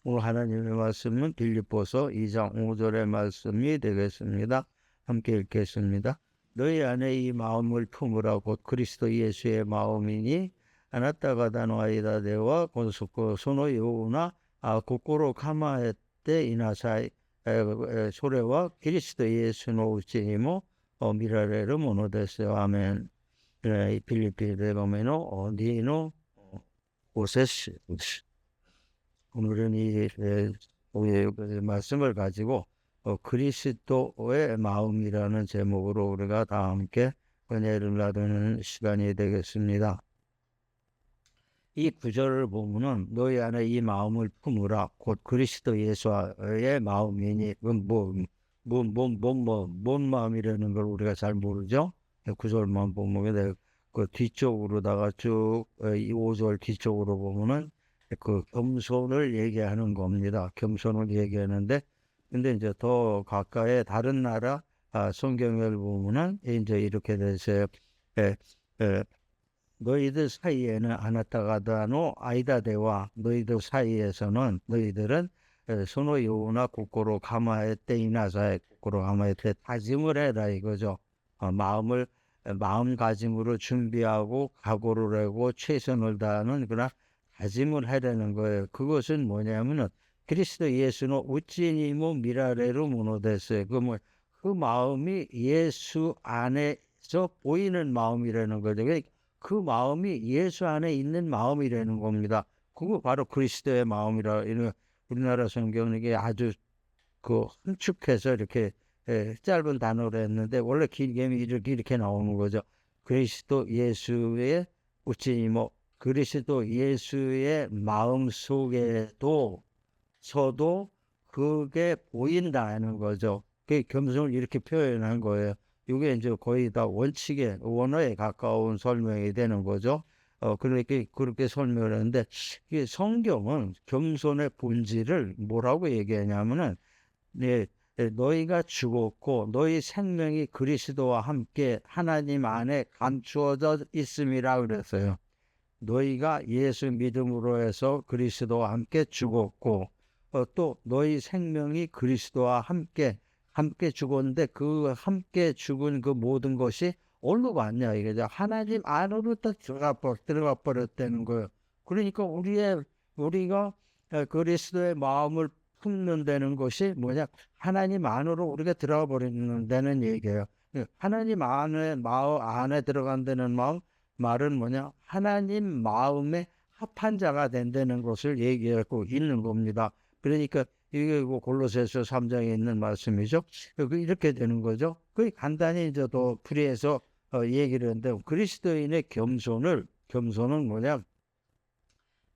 오늘 하나님의 말씀은 빌립보서 2장 5절의 말씀이 되겠습니다. 함께 읽겠습니다. 너희 안에 이 마음을 품으라. 곧 그리스도 예수의 마음이니 아나타가다 노아이다 데와 곤스코 소노 요우나 고코로 카마에테 이나사이 소레와 그리스도 예수노 우치히모 미라레르 모노데스 아멘. 필리피 데로메노 니노 오세스. 오늘은 이 말씀을 가지고 그리스도의 마음이라는 제목으로 우리가 다 함께 은혜를 나누는 시간이 되겠습니다. 이 구절을 보면은 너희 안에 이 마음을 품으라. 곧 그리스도 예수의 마음이니 뭔 마음이라는 걸 우리가 잘 모르죠. 구절만 보면 그 뒤쪽으로다가 쭉 이 5절 뒤쪽으로 보면은 그 겸손을 얘기하는 겁니다. 겸손을 얘기하는데, 근데 이제 더 가까이 다른 나라 성경을 보면은 이제 이렇게 되세요. 너희들 사이에는 아나타가다노 아이다데와 너희들 사이에서는 너희들은 소노 요나 고코로 가마에테 이나사에 고코로 가마에테 다짐을 해라 이거죠. 마음가짐으로 준비하고 각오를 하고 최선을 다하는 그러나 다짐을 하려는 거예요. 그것은 뭐냐면은 그리스도 예수는 우찌니모 미라레로 모노데스요. 그 마음이 예수 안에서 보이는 마음이라는 거죠. 그 마음이 예수 안에 있는 마음이라는 겁니다. 그거 바로 그리스도의 마음이라. 우리나라 성경은 이게 아주 함축해서 이렇게 짧은 단어로 했는데 원래 길게 이렇게 나오는 거죠. 그리스도 예수의 우찌니모, 그리스도 예수의 마음 속에도 서도 그게 보인다는 거죠. 그 겸손을 이렇게 표현한 거예요. 이게 이제 거의 다 원어에 가까운 설명이 되는 거죠. 그렇게 설명을 했는데, 이 성경은 겸손의 본질을 뭐라고 얘기하냐면은, 너희가 죽었고 너희 생명이 그리스도와 함께 하나님 안에 감추어져 있음이라 그랬어요. 너희가 예수 믿음으로 해서 그리스도와 함께 죽었고 또 너희 생명이 그리스도와 함께 죽었는데 그 함께 죽은 그 모든 것이 어디로 갔냐 이게 하나님 안으로 딱 들어가 버렸다는 거예요. 그러니까 우리가 그리스도의 마음을 품는다는 것이 뭐냐, 하나님 안으로 우리가 들어가 버린다는 얘기예요. 하나님 마음 안에 들어간다는 말은 뭐냐, 하나님 마음에 합한 자가 된다는 것을 얘기하고 있는 겁니다. 그러니까 이게 골로새서 3장에 있는 말씀이죠. 이렇게 되는 거죠. 그 간단히 이제 또 풀이해서 얘기를 했는데, 그리스도인의 겸손은 뭐냐,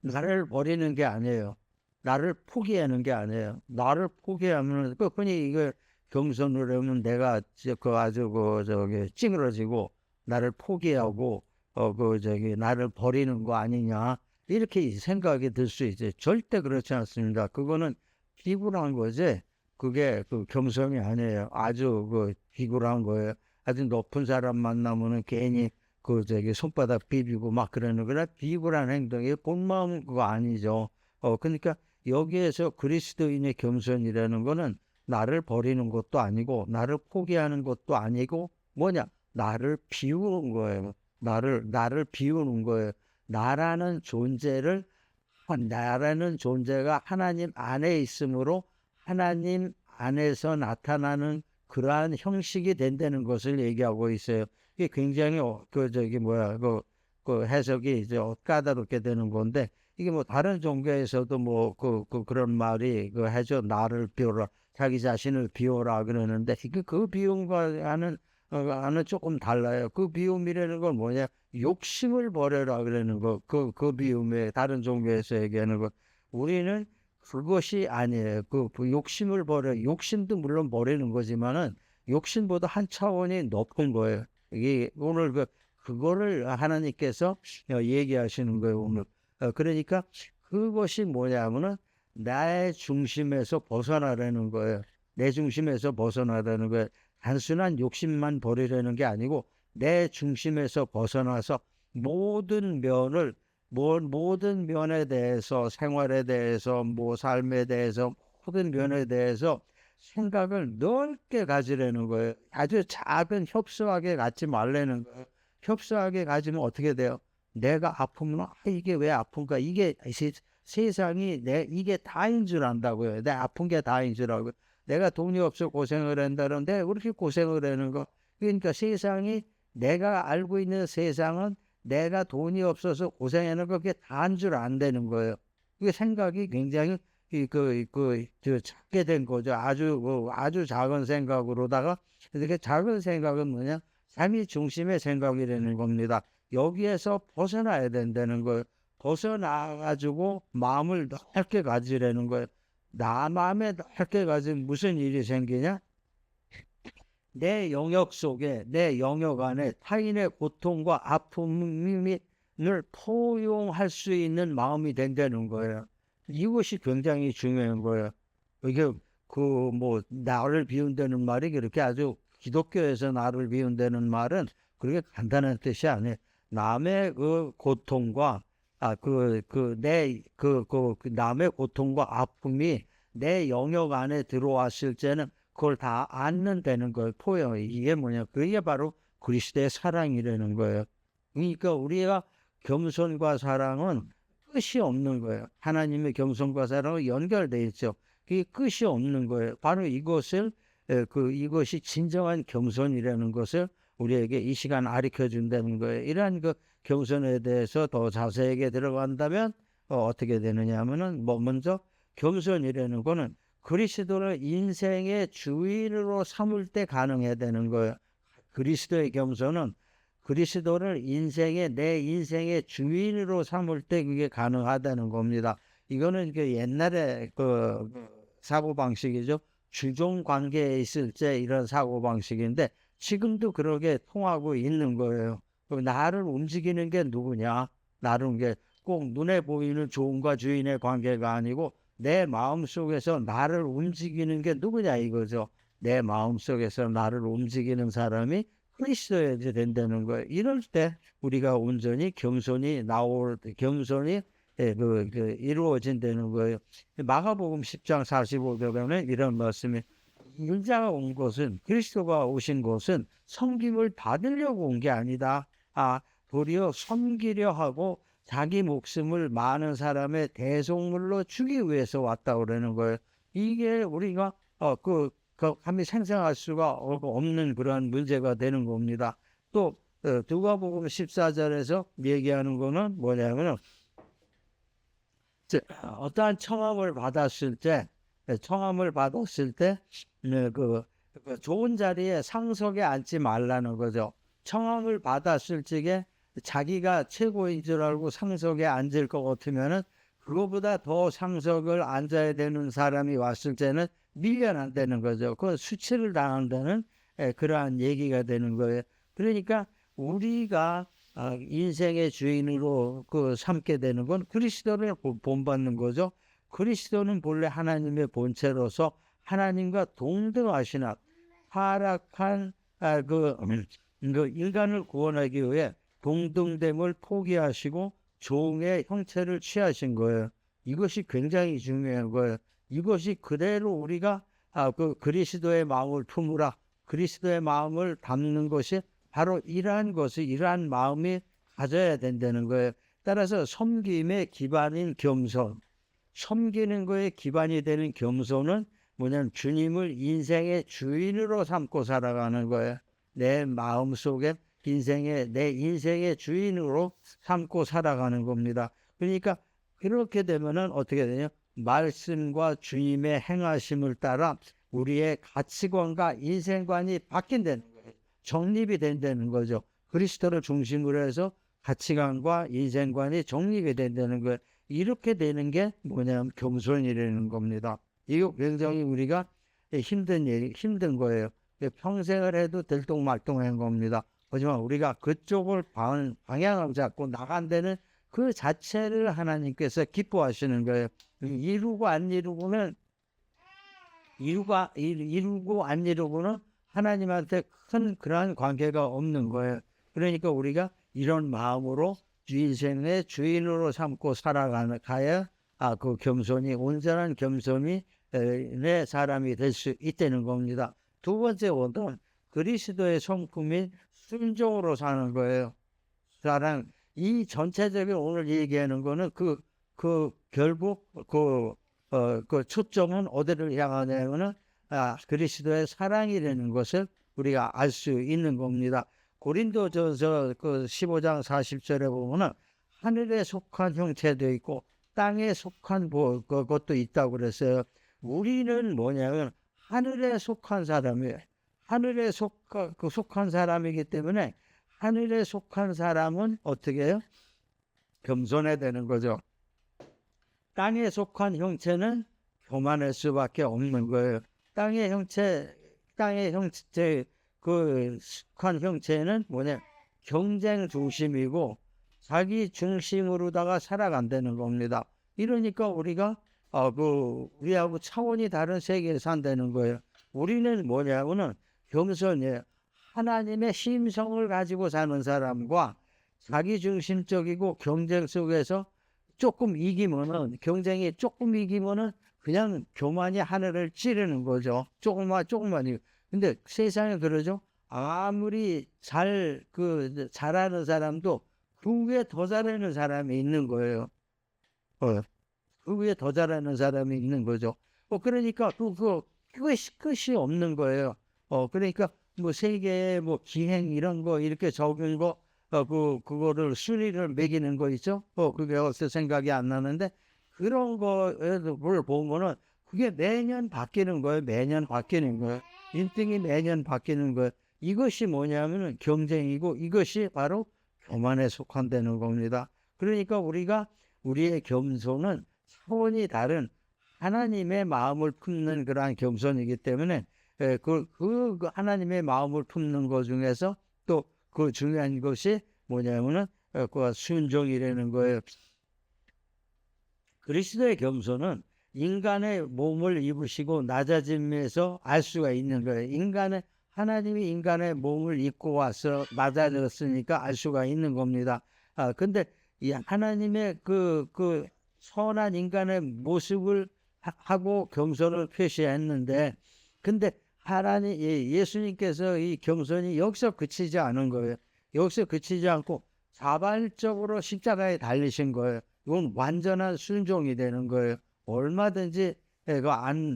나를 버리는 게 아니에요. 나를 포기하는 게 아니에요. 나를 포기하면 흔히 이거 겸손을 하면 내가 아주 찡그러지고 나를 포기하고 나를 버리는 거 아니냐 이렇게 생각이 들 수 있어요. 절대 그렇지 않습니다. 그거는 비굴한 거지. 그게 겸손이 아니에요. 아주 비굴한 거예요. 아주 높은 사람 만나면은 괜히 손바닥 비비고 막 그러는 거라 비굴한 행동이 본 마음 그거 아니죠. 그러니까 여기에서 그리스도인의 겸손이라는 거는 나를 버리는 것도 아니고 나를 포기하는 것도 아니고 뭐냐, 나를 비우는 거예요. 나를 비우는 거예요. 나라는 존재가 하나님 안에 있으므로 하나님 안에서 나타나는 그러한 형식이 된다는 것을 얘기하고 있어요. 이게 굉장히 해석이 이제 까다롭게 되는 건데, 이게 다른 종교에서도 그런 말이 해줘. 나를 비워라, 자기 자신을 비워라 그러는데, 그 비움과는 조금 달라요. 그 비움이라는 건 뭐냐, 욕심을 버려라 그러는 거. 그 비움에 다른 종교에서 얘기하는 거. 우리는 그것이 아니에요. 욕심을 욕심도 물론 버리는 거지만은 욕심보다 한 차원이 높은 거예요. 이게 오늘 그거를 하나님께서 얘기하시는 거예요, 오늘. 그러니까 그것이 뭐냐면은 나의 중심에서 벗어나라는 거예요. 내 중심에서 벗어나라는 거예요. 단순한 욕심만 버리려는 게 아니고 내 중심에서 벗어나서 모든 면을 모든 면에 대해서, 생활에 대해서, 뭐 삶에 대해서, 모든 면에 대해서 생각을 넓게 가지라는 거예요. 아주 작은 협소하게 갖지 말라는 거예요. 협소하게 가지면 어떻게 돼요? 내가 아프면 이게 왜 아픈가? 이게 세상이 이게 다인 줄 안다고요. 내 아픈 게 다인 줄 알고. 내가 돈이 없어 고생을 한다는데 왜 그렇게 고생을 하는 거? 그러니까 세상이, 내가 알고 있는 세상은 내가 돈이 없어서 고생하는 거 그게 다인 줄 안다는 거예요. 그 생각이 굉장히 작게 된 거죠. 아주 작은 생각으로다가. 이렇게 작은 생각은 뭐냐? 자기 중심의 생각이라는 겁니다. 여기에서 벗어나야 된다는 거예요. 벗어나가지고 마음을 넓게 가지라는 거예요. 나 마음에 넓게 가지면 무슨 일이 생기냐? 내 영역 속에, 내 영역 안에 타인의 고통과 아픔을 포용할 수 있는 마음이 된다는 거예요. 이것이 굉장히 중요한 거예요. 이게 나를 비운다는 말이 그렇게 아주, 기독교에서 나를 비운다는 말은 그렇게 간단한 뜻이 아니에요. 남의 그 고통과 남의 고통과 아픔이 내 영역 안에 들어왔을 때는 그걸 다 안는다는 걸 포용. 이게 뭐냐? 그게 바로 그리스도의 사랑이라는 거예요. 그러니까 우리가 겸손과 사랑은 끝이 없는 거예요. 하나님의 겸손과 사랑은 연결되어 있죠. 그게 끝이 없는 거예요. 바로 이것이 진정한 겸손이라는 것을 우리에게 이 시간 가르쳐 준다는 거예요. 이러한 그 겸손에 대해서 더 자세하게 들어간다면 어떻게 되느냐 하면은, 먼저 겸손이라는 거는 그리스도를 인생의 주인으로 삼을 때 가능해야 되는 거예요. 그리스도의 겸손은 그리스도를 내 인생의 주인으로 삼을 때 그게 가능하다는 겁니다. 이거는 그 옛날에 그 사고방식이죠. 주종 관계에 있을 때 이런 사고방식인데 지금도 그렇게 통하고 있는 거예요. 나를 움직이는 게 누구냐? 나를 꼭 눈에 보이는 종과 주인의 관계가 아니고 내 마음속에서 나를 움직이는 게 누구냐 이거죠. 내 마음속에서 나를 움직이는 사람이 그리스도여야 된다는 거예요. 이럴 때 우리가 온전히 겸손이 이루어진다는 거예요. 마가복음 10장 45절에는 이런 말씀이, 인자가 온 것은, 그리스도가 오신 것은 섬김을 받으려고 온 게 아니다. 도리어 섬기려 하고 자기 목숨을 많은 사람의 대속물로 주기 위해서 왔다 그러는 거예요. 이게 우리가 감히 생각할 수가 없는 그러한 문제가 되는 겁니다. 또 누가복음 14절에서 얘기하는 거는 뭐냐면, 어떠한 청함을 받았을 때 좋은 자리에 상석에 앉지 말라는 거죠. 청함을 받았을 적에 자기가 최고인 줄 알고 상석에 앉을 것 같으면은 그거보다 더 상석을 앉아야 되는 사람이 왔을 때는 밀려난다는 거죠. 그 수치를 당한다는 그러한 얘기가 되는 거예요. 그러니까 우리가 인생의 주인으로 삼게 되는 건 그리스도를 본받는 거죠. 그리스도는 본래 하나님의 본체로서 하나님과 동등하시나 타락한 인간을 구원하기 위해 동등됨을 포기하시고 종의 형체를 취하신 거예요. 이것이 굉장히 중요한 거예요. 이것이 그대로 우리가 그리스도의 마음을 품으라, 그리스도의 마음을 담는 것이 바로 이러한 마음이 가져야 된다는 거예요. 따라서 섬김의 기반인 겸손, 섬기는 거에 기반이 되는 겸손은 뭐냐면 주님을 인생의 주인으로 삼고 살아가는 거예요. 내 마음속에 내 인생의 주인으로 삼고 살아가는 겁니다. 그러니까 그렇게 되면은 어떻게 되냐? 말씀과 주님의 행하심을 따라 우리의 가치관과 인생관이 바뀐다는 거예요. 정립이 된다는 거죠. 그리스도를 중심으로 해서 가치관과 인생관이 정립이 된다는 거예요. 이렇게 되는 게 뭐냐면 겸손이라는 겁니다. 이거 굉장히 우리가 힘든 거예요. 평생을 해도 들똥말똥한 겁니다. 하지만 우리가 그쪽을 방향을 잡고 나간다는 그 자체를 하나님께서 기뻐하시는 거예요. 이루고 안 이루고는 하나님한테 큰 그러한 관계가 없는 거예요. 그러니까 우리가 이런 마음으로 인생의 주인으로 삼고 살아가야 그 겸손이 온전한 겸손이 내 사람이 될 수 있다는 겁니다. 두 번째 원은 그리스도의 성품인 순종으로 사는 거예요. 사랑 이 전체적인 오늘 얘기하는 거는 결국 그 초점은 어디를 향하냐면은 그리스도의 사랑이라는 것을 우리가 알 수 있는 겁니다. 고린도전서 그 15장 40절에 보면은 하늘에 속한 형체도 있고 땅에 속한 것도 있다고 그랬어요. 우리는 뭐냐면 하늘에 속한 사람이에요. 하늘에 속한 사람이기 때문에 하늘에 속한 사람은 어떻게 해요? 겸손해야 되는 거죠. 땅에 속한 형체는 교만할 수밖에 없는 거예요. 땅의 형체 그 속한 형체는 뭐냐? 경쟁 중심이고 자기 중심으로다가 살아간다는 겁니다. 이러니까 우리가 우리하고 차원이 다른 세계에 산다는 거예요. 우리는 뭐냐면은 겸손이에요. 하나님의 심성을 가지고 사는 사람과 자기 중심적이고 경쟁 속에서 경쟁이 조금 이기면은 그냥 교만이 하늘을 찌르는 거죠. 조금만이. 근데 세상에 그러죠. 아무리 잘하는 사람도 그 위에 더 잘하는 사람이 있는 거예요. 그 위에 더 잘하는 사람이 있는 거죠. 그러니까 끝이 없는 거예요. 그러니까 뭐 세계의 뭐 기행 이런 거 이렇게 적은 거 그거를 순위를 매기는 거 있죠. 그게 어디서 생각이 안 나는데 그런 거를 보면은 그게 매년 바뀌는 거예요. 매년 바뀌는 거예요. 1등이 매년 바뀌는 거예요. 이것이 뭐냐면은 경쟁이고 이것이 바로 교만에 속한다는 겁니다. 그러니까 우리의 겸손은 차원이 다른 하나님의 마음을 품는 그러한 겸손이기 때문에 그 하나님의 마음을 품는 것 중에서 또 그 중요한 것이 뭐냐면은 그 순종이라는 거예요. 그리스도의 겸손은 인간의 몸을 입으시고 낮아짐에서 알 수가 있는 거예요. 하나님이 인간의 몸을 입고 와서 낮아졌으니까 알 수가 있는 겁니다. 근데 이 하나님의 그 선한 인간의 모습을 하고 겸손을 표시했는데, 근데 예수님께서 이 겸손이 여기서 그치지 않은 거예요. 여기서 그치지 않고 자발적으로 십자가에 달리신 거예요. 이건 완전한 순종이 되는 거예요. 얼마든지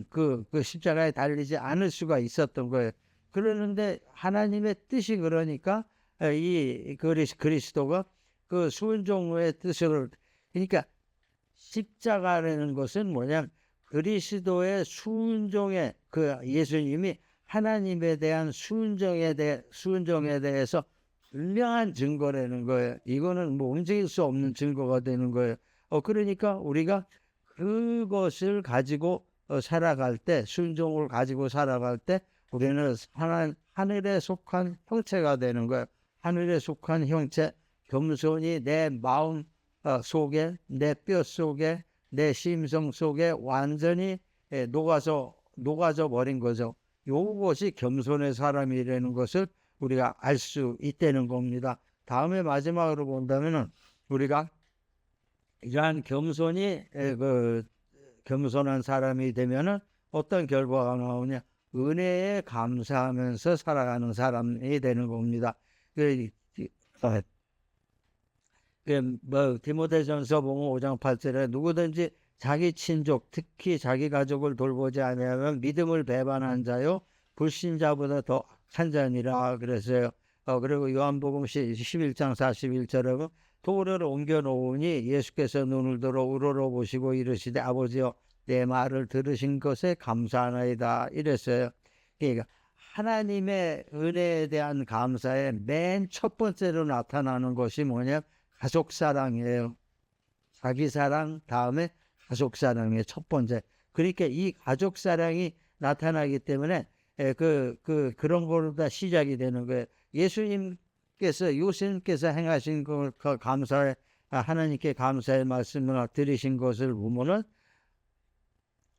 그 십자가에 달리지 않을 수가 있었던 거예요. 그러는데 하나님의 뜻이 그러니까 이 그리스도가 그 순종의 뜻을, 그러니까 십자가라는 것은 뭐냐면 그리스도의 순종에 예수님이 하나님에 대한 순종에 대해서 분명한 증거라는 거예요. 이거는 뭐 움직일 수 없는 증거가 되는 거예요. 그러니까 우리가 그것을 가지고 살아갈 때, 순종을 가지고 살아갈 때 우리는 하늘에 속한 형체가 되는 거예요. 하늘에 속한 형체, 겸손이 내 마음 속에, 내 뼈 속에, 내 심성 속에 완전히 녹아져 버린 거죠. 이것이 겸손의 사람이라는 것을 우리가 알 수 있다는 겁니다. 다음에 마지막으로 본다면은 우리가 이러한 겸손한 사람이 되면은 어떤 결과가 나오냐? 은혜에 감사하면서 살아가는 사람이 되는 겁니다. 디모데전서 보면 5장 8절에 누구든지 자기 친족, 특히 자기 가족을 돌보지 아니하면 믿음을 배반한 자요 불신자보다 더 악한 자니라 그랬어요. 그리고 요한복음 11장 41절에 보면 돌을 옮겨 놓으니 예수께서 눈을 들어 우러러보시고 이르시되 아버지여 내 말을 들으신 것에 감사하나이다 이랬어요. 그러니까 하나님의 은혜에 대한 감사의 맨 첫 번째로 나타나는 것이 뭐냐? 가족 사랑이에요. 자기 사랑 다음에 가족 사랑의 첫 번째. 그러니까 이 가족 사랑이 나타나기 때문에 그런 거로 다 시작이 되는 거예요. 예수님께서 행하신 그 감사의 하나님께 감사의 말씀을 드리신 것을 보면은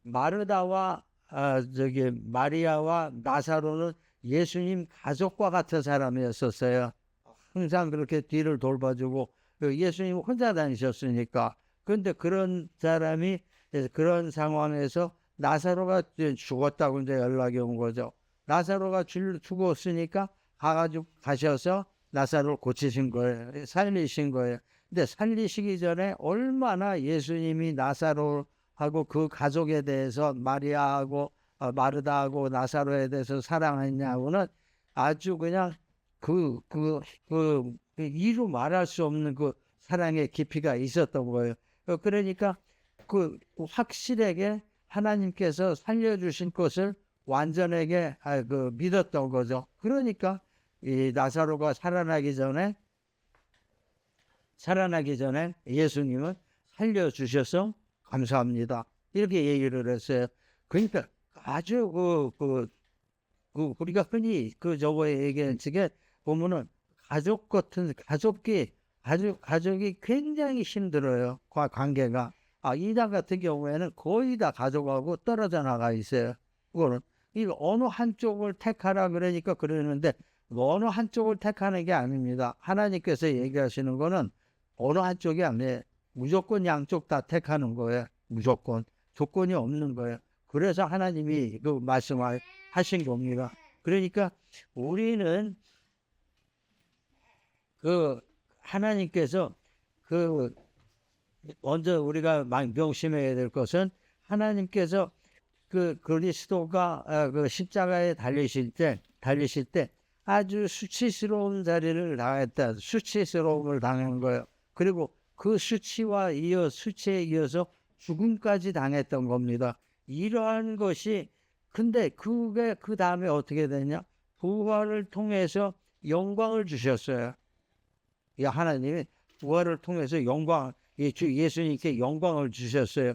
마리아와 나사로는 예수님 가족과 같은 사람이었었어요. 항상 그렇게 뒤를 돌봐주고 그 예수님 혼자 다니셨으니까. 그런데 그런 사람이 그런 상황에서 나사로가 죽었다고 이제 연락이 온 거죠. 나사로가 죽었으니까 가가지고 가셔서 나사로를 고치신 거예요. 살리신 거예요. 근데 살리시기 전에 얼마나 예수님이 나사로하고 그 가족에 대해서 마리아하고 마르다하고 나사로에 대해서 사랑했냐고는 아주 그냥 이루 말할 수 없는 그 사랑의 깊이가 있었던 거예요. 그러니까 그 확실하게 하나님께서 살려주신 것을 완전하게 믿었던 거죠. 그러니까 이 나사로가 살아나기 전에 예수님은 살려주셔서 감사합니다. 이렇게 얘기를 했어요. 그러니까 아주 우리가 흔히 저거에 얘기한 측에 보면은 가족이 굉장히 힘들어요. 관계가. 이단 같은 경우에는 거의 다 가족하고 떨어져 나가 있어요. 그거는 이거 어느 한쪽을 택하라 그러니까 그러는데 어느 한쪽을 택하는 게 아닙니다. 하나님께서 얘기하시는 거는 어느 한쪽이 아니에요. 무조건 양쪽 다 택하는 거예요. 무조건 조건이 없는 거예요. 그래서 하나님이 그 말씀하신 겁니다. 그러니까 우리는 하나님께서 먼저 우리가 명심해야 될 것은 하나님께서 그리스도가 그 십자가에 달리실 때 아주 수치스러운 자리를 당했다. 수치스러움을 당한 거예요. 그리고 그 수치에 이어서 죽음까지 당했던 겁니다. 이러한 것이 근데 그게 그 다음에 어떻게 되냐? 부활을 통해서 영광을 주셨어요. 하나님이 부활을 통해서 예수님께 영광을 주셨어요.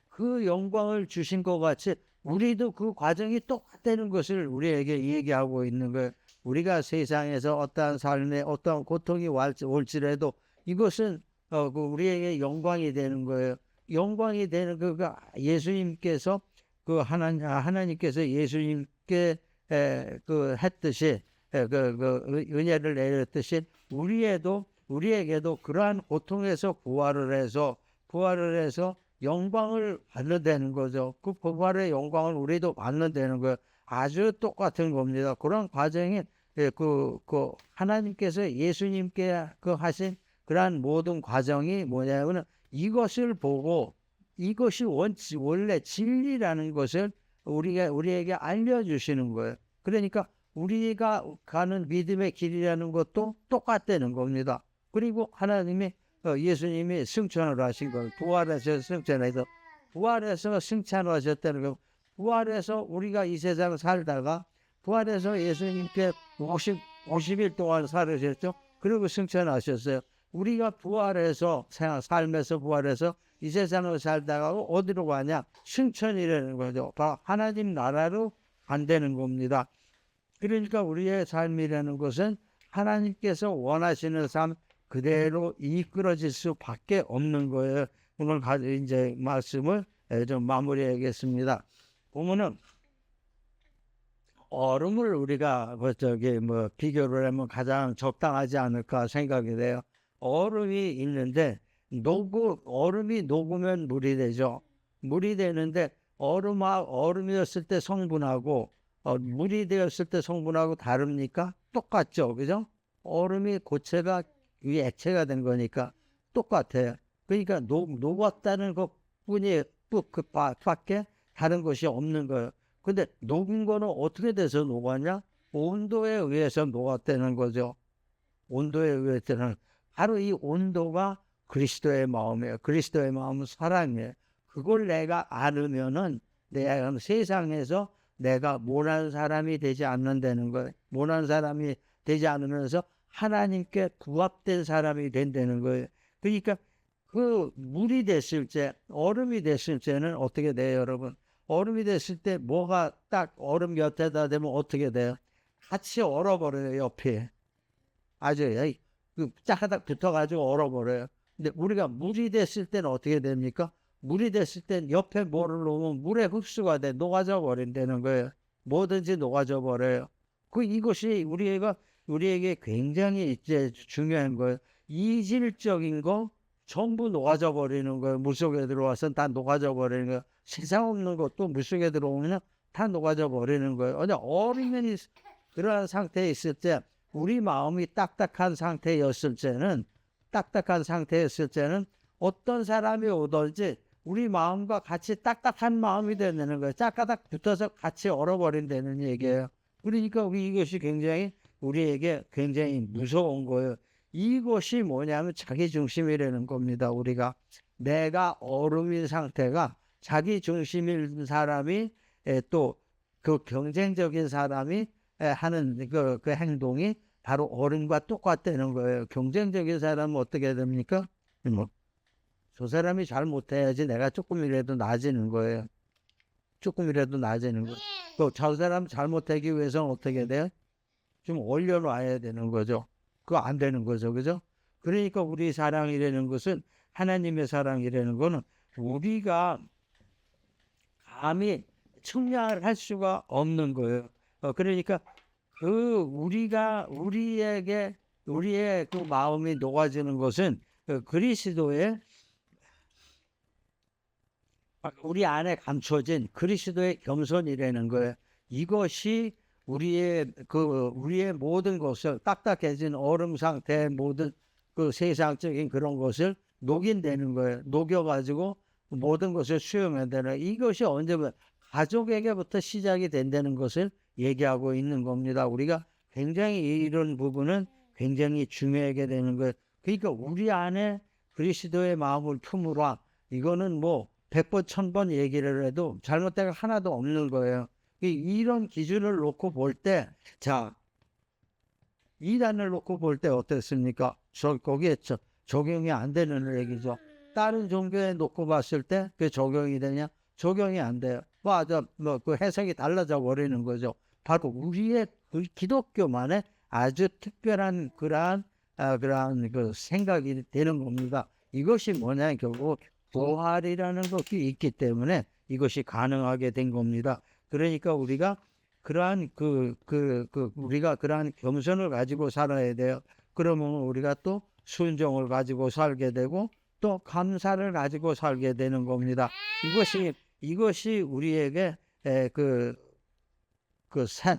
그 영광을 주신 것 같이 우리도 그 과정이 똑같다는 것을 우리에게 얘기하고 있는 거예요. 우리가 세상에서 어떠한 삶에 어떠한 고통이 올지라도 이것은 우리에게 영광이 되는 거예요. 영광이 되는 예수님께서 하나님께서 예수님께 했듯이 은혜를 내렸듯이 우리에게도 그러한 고통에서 부활을 해서 영광을 받는다는 거죠. 그 부활의 영광을 우리도 받는다는 거예요. 아주 똑같은 겁니다. 그런 과정이 하나님께서 예수님께 하신 그러한 모든 과정이 뭐냐면 이것을 보고 이것이 원래 진리라는 것을 우리에게 알려주시는 거예요. 그러니까 우리가 가는 믿음의 길이라는 것도 똑같다는 겁니다. 그리고 예수님이 승천을 하신 거예요. 부활해서 승천을 하셨다는 거. 부활해서 우리가 이 세상을 살다가 부활해서 예수님께 50일 동안 살으셨죠. 그리고 승천하셨어요. 우리가 삶에서 부활해서 이 세상을 살다가 어디로 가냐? 승천이라는 거죠. 바로 하나님 나라로 간다는 겁니다. 그러니까 우리의 삶이라는 것은 하나님께서 원하시는 삶 그대로 이끌어질 수밖에 없는 거예요. 오늘 이제 말씀을 좀 마무리하겠습니다. 보면은 얼음을 우리가 비교를 하면 가장 적당하지 않을까 생각이 돼요. 얼음이 있는데 얼음이 녹으면 물이 되죠. 물이 되는데 얼음이었을 때 성분하고 물이 되었을 때 성분하고 다릅니까? 똑같죠, 그죠? 얼음이 고체가 위에 액체가 된 거니까 똑같아요. 그러니까 녹았다는 것뿐밖에 다른 것이 없는 거예요. 근데 녹은 거는 어떻게 돼서 녹았냐? 온도에 의해서 녹았다는 거죠. 온도에 의해서는 바로 이 온도가 그리스도의 마음이에요. 그리스도의 마음은 사랑이에요. 그걸 내가 알으면은 내가 세상에서 내가 모난 사람이 되지 않는다는 거예요. 모난 사람이 되지 않으면서 하나님께 부합된 사람이 된다는 거예요. 그러니까 물이 됐을 때, 얼음이 됐을 때는 어떻게 돼요, 여러분? 얼음이 됐을 때 뭐가 딱 얼음 곁에다 대면 어떻게 돼요? 같이 얼어버려요, 옆에. 아주 짜가닥 붙어가지고 얼어버려요. 근데 우리가 물이 됐을 때는 어떻게 됩니까? 물이 됐을 땐 옆에 뭐를 놓으면 물에 흡수가 돼 녹아져 버린다는 거예요. 뭐든지 녹아져 버려요. 이것이 우리에게 굉장히 이제 중요한 거예요. 이질적인 거 전부 녹아져 버리는 거예요. 물속에 들어와서 다 녹아져 버리는 거예요. 세상 없는 것도 물속에 들어오면 다 녹아져 버리는 거예요. 근데 어린이 그러한 상태에 있을 때, 우리 마음이 딱딱한 상태였을 때는 어떤 사람이 오든지 우리 마음과 같이 딱딱한 마음이 되는 거예요. 딱딱 붙어서 같이 얼어버린다는 얘기예요. 그러니까 이것이 굉장히 우리에게 굉장히 무서운 거예요. 이것이 뭐냐면 자기 중심이라는 겁니다. 우리가 내가 얼음인 상태가 자기 중심인 사람이 또 그 경쟁적인 사람이 하는 그 행동이 바로 얼음과 똑같다는 거예요. 경쟁적인 사람은 어떻게 됩니까? 저 사람이 잘 못해야지 내가 조금이라도 나아지는 거예요. 조금이라도 나아지는 거예요. 또 저 사람 잘 못하기 위해서는 어떻게 돼요? 좀 올려놔야 되는 거죠. 그거 안 되는 거죠. 그죠? 그러니까 우리 사랑이라는 것은, 하나님의 사랑이라는 거는 우리가 감히 측량을 할 수가 없는 거예요. 그러니까 우리의 그 마음이 녹아지는 것은 그리스도의, 우리 안에 감춰진 그리스도의 겸손이라는 거예요. 이것이 우리의 모든 것을, 딱딱해진 얼음 상태의 모든 그 세상적인 그런 것을 녹인다는 거예요. 녹여가지고 모든 것을 수용한다는, 이것이 언제부터 가족에게부터 시작이 된다는 것을 얘기하고 있는 겁니다. 우리가 굉장히 이런 부분은 굉장히 중요하게 되는 거예요. 그러니까 우리 안에 그리스도의 마음을 품으라. 이거는 뭐 100번 1000번 얘기를 해도 잘못된 거 하나도 없는 거예요. 이런 기준을 놓고 볼 때, 자, 이단을 놓고 볼 때 어떻습니까? 거기에 적용이 안 되는 얘기죠. 다른 종교에 놓고 봤을 때 그 적용이 되냐? 적용이 안 돼요. 그 해석이 달라져 버리는 거죠. 바로 우리의 그 기독교만의 아주 특별한 그러한 그 생각이 되는 겁니다. 이것이 뭐냐? 결국 부활이라는 것이 있기 때문에 이것이 가능하게 된 겁니다. 그러니까 우리가 그러한 우리가 그러한 겸손을 가지고 살아야 돼요. 그러면 우리가 또 순종을 가지고 살게 되고 또 감사를 가지고 살게 되는 겁니다. 이것이 우리에게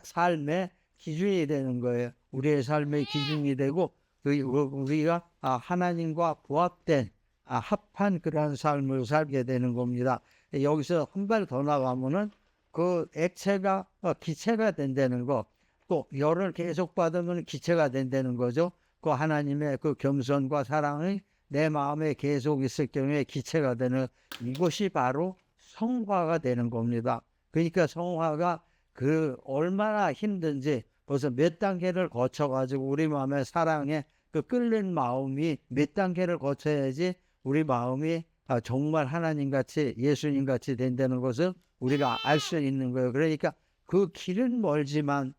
삶의 기준이 되는 거예요. 우리의 삶의 기준이 되고 우리가 하나님과 부합된 합한 그러한 삶을 살게 되는 겁니다. 여기서 한 발 더 나가면은 그 액체가 기체가 된다는 거, 또 열을 계속 받으면 기체가 된다는 거죠. 그 하나님의 그 겸손과 사랑이 내 마음에 계속 있을 경우에 기체가 되는, 이것이 바로 성화가 되는 겁니다. 그러니까 성화가 얼마나 힘든지 벌써 몇 단계를 거쳐가지고 우리 마음의 사랑에 그 끌린 마음이 몇 단계를 거쳐야지 우리 마음이 정말 하나님같이 예수님같이 된다는 것을 우리가 알 수 있는 거예요. 그러니까 그 길은 멀지만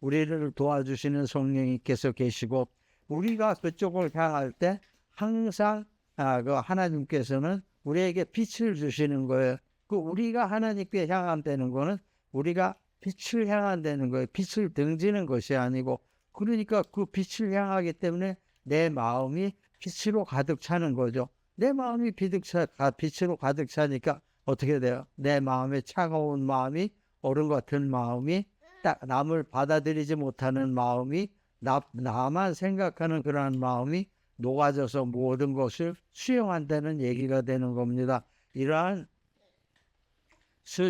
우리를 도와주시는 성령님께서 계시고, 우리가 그쪽을 향할 때 항상 그 하나님께서는 우리에게 빛을 주시는 거예요. 우리가 하나님께 향한다는 거는 우리가 빛을 향한다는 거예요. 빛을 등지는 것이 아니고, 그러니까 그 빛을 향하기 때문에 내 마음이 빛으로 가득 차는 거죠. 내 마음이 빛으로 가득 차니까 어떻게 돼요? 내 마음에 차가운 마음이, 얼음 같은 마음이, 딱 남을 받아들이지 못하는 마음이, 나만 생각하는 그러한 마음이 녹아져서 모든 것을 수용한다는 얘기가 되는 겁니다. 이러한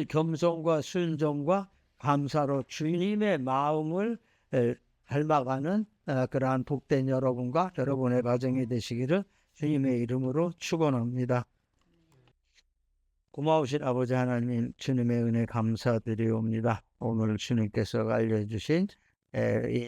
겸손과 순종과 감사로 주님의 마음을 닮아가는 그러한 복된 여러분과 여러분의 가정이 되시기를 주님의 이름으로 축원합니다. 고마우신 아버지 하나님, 주님의 은혜 감사드리옵니다. 오늘 주님께서 알려주신 이